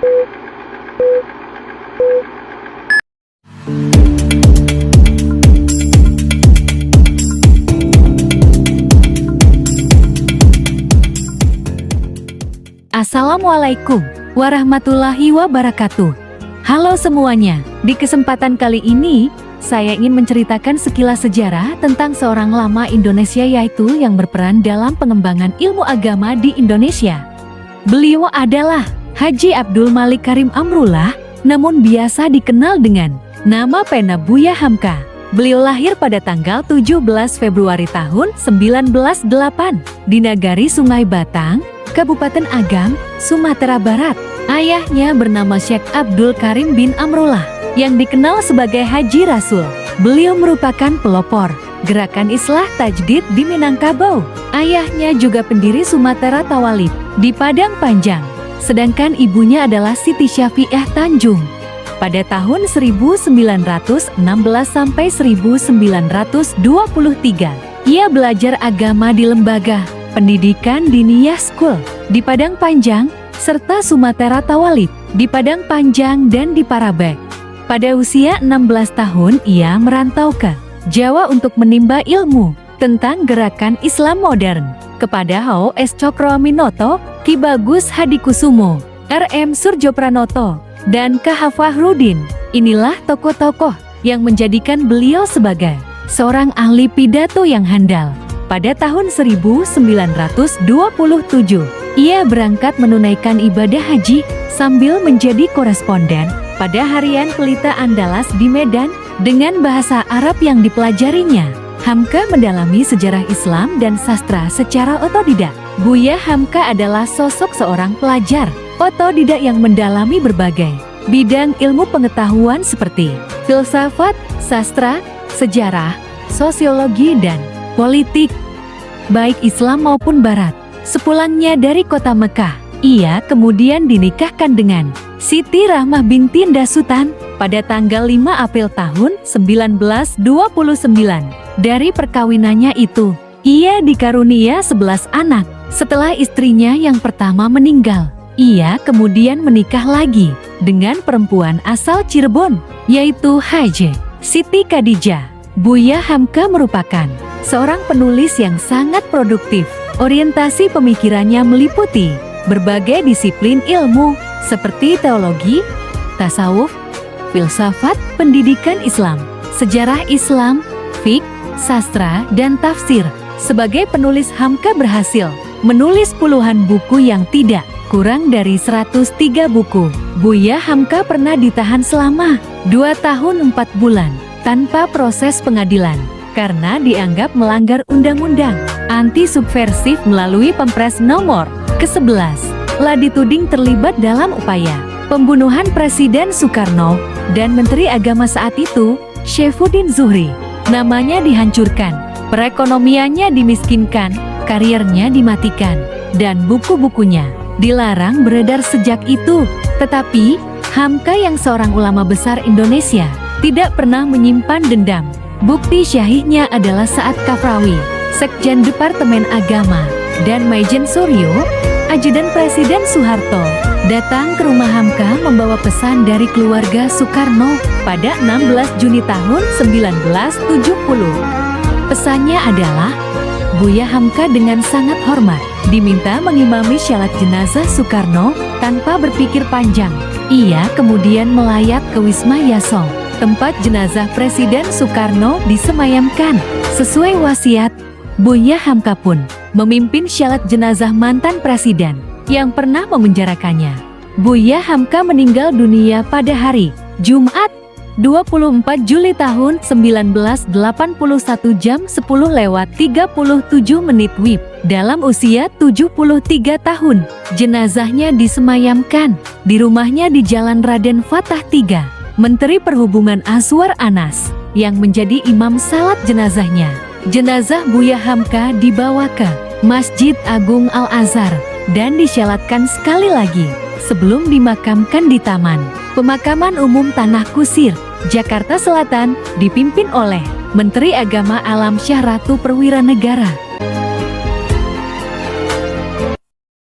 Assalamualaikum warahmatullahi wabarakatuh. Halo semuanya, di kesempatan kali ini, saya ingin menceritakan sekilas sejarah tentang seorang lama Indonesia yaitu yang berperan dalam pengembangan ilmu agama di Indonesia. Beliau adalah Haji Abdul Malik Karim Amrullah, namun biasa dikenal dengan nama pena Buya Hamka. Beliau lahir pada tanggal 17 Februari tahun 1908 di Nagari Sungai Batang, Kabupaten Agam, Sumatera Barat. Ayahnya bernama Syekh Abdul Karim bin Amrullah, yang dikenal sebagai Haji Rasul. Beliau merupakan pelopor gerakan Islah Tajdid di Minangkabau. Ayahnya juga pendiri Sumatera Tawalib di Padang Panjang, sedangkan ibunya adalah Siti Syafi'ah Tanjung. Pada tahun 1916 sampai 1923, ia belajar agama di lembaga pendidikan Diniyah School di Padang Panjang, serta Sumatera Tawalib di Padang Panjang dan di Parabek. Pada usia 16 tahun ia merantau ke Jawa untuk menimba ilmu tentang gerakan Islam modern kepada H.O.S. Cokroaminoto, Ki Bagus Hadikusumo, R.M. Surjopranoto, dan K.H. Fahrudin. Inilah tokoh-tokoh yang menjadikan beliau sebagai seorang ahli pidato yang handal. Pada tahun 1927, ia berangkat menunaikan ibadah haji sambil menjadi koresponden pada harian Pelita Andalas di Medan dengan bahasa Arab yang dipelajarinya. Hamka mendalami sejarah Islam dan sastra secara otodidak. Buya Hamka adalah sosok seorang pelajar otodidak yang mendalami berbagai bidang ilmu pengetahuan seperti filsafat, sastra, sejarah, sosiologi, dan politik, baik Islam maupun Barat. Sepulangnya dari kota Mekah, ia kemudian dinikahkan dengan Siti Rahmah binti Dasutan pada tanggal 5 April tahun 1929. Dari perkawinannya itu, ia dikarunia 11 anak. Setelah istrinya yang pertama meninggal, ia kemudian menikah lagi dengan perempuan asal Cirebon, yaitu Haji Siti Khadijah. Buya Hamka merupakan seorang penulis yang sangat produktif. Orientasi pemikirannya meliputi berbagai disiplin ilmu seperti teologi, tasawuf, filsafat, pendidikan Islam, sejarah Islam, fiqh, sastra, dan tafsir. Sebagai penulis, Hamka berhasil menulis puluhan buku yang tidak kurang dari 103 buku. Buya Hamka pernah ditahan selama 2 tahun 4 bulan tanpa proses pengadilan karena dianggap melanggar undang-undang anti subversif melalui Pempres nomor ke-11. Lah dituding terlibat dalam upaya pembunuhan Presiden Soekarno dan Menteri Agama saat itu, Syaifuddin Zuhri. Namanya dihancurkan, perekonomiannya dimiskinkan, karirnya dimatikan, dan buku-bukunya dilarang beredar sejak itu. Tetapi, Hamka yang seorang ulama besar Indonesia tidak pernah menyimpan dendam. Bukti syahihnya adalah saat Kafrawi, Sekjen Departemen Agama, dan Maijen Suryo, ajudan Presiden Soeharto, datang ke rumah Hamka membawa pesan dari keluarga Soekarno pada 16 Juni tahun 1970. Pesannya adalah, Buya Hamka dengan sangat hormat diminta mengimami syalat jenazah Soekarno tanpa berpikir panjang. Ia kemudian melayat ke Wisma Yasong, tempat jenazah Presiden Soekarno disemayamkan. Sesuai wasiat, Buya Hamka pun memimpin syalat jenazah mantan presiden yang pernah memenjarakannya. Buya Hamka meninggal dunia pada hari Jumat 24 Juli tahun 1981 jam 10:37 WIB dalam usia 73 tahun. Jenazahnya disemayamkan di rumahnya di Jalan Raden Fatah III. Menteri Perhubungan Azwar Anas yang menjadi imam salat jenazahnya. Jenazah Buya Hamka dibawa ke Masjid Agung Al-Azhar dan disyalatkan sekali lagi sebelum dimakamkan di Taman Pemakaman Umum Tanah Kusir, Jakarta Selatan, dipimpin oleh Menteri Agama Alam Syah Ratu Perwira Negara.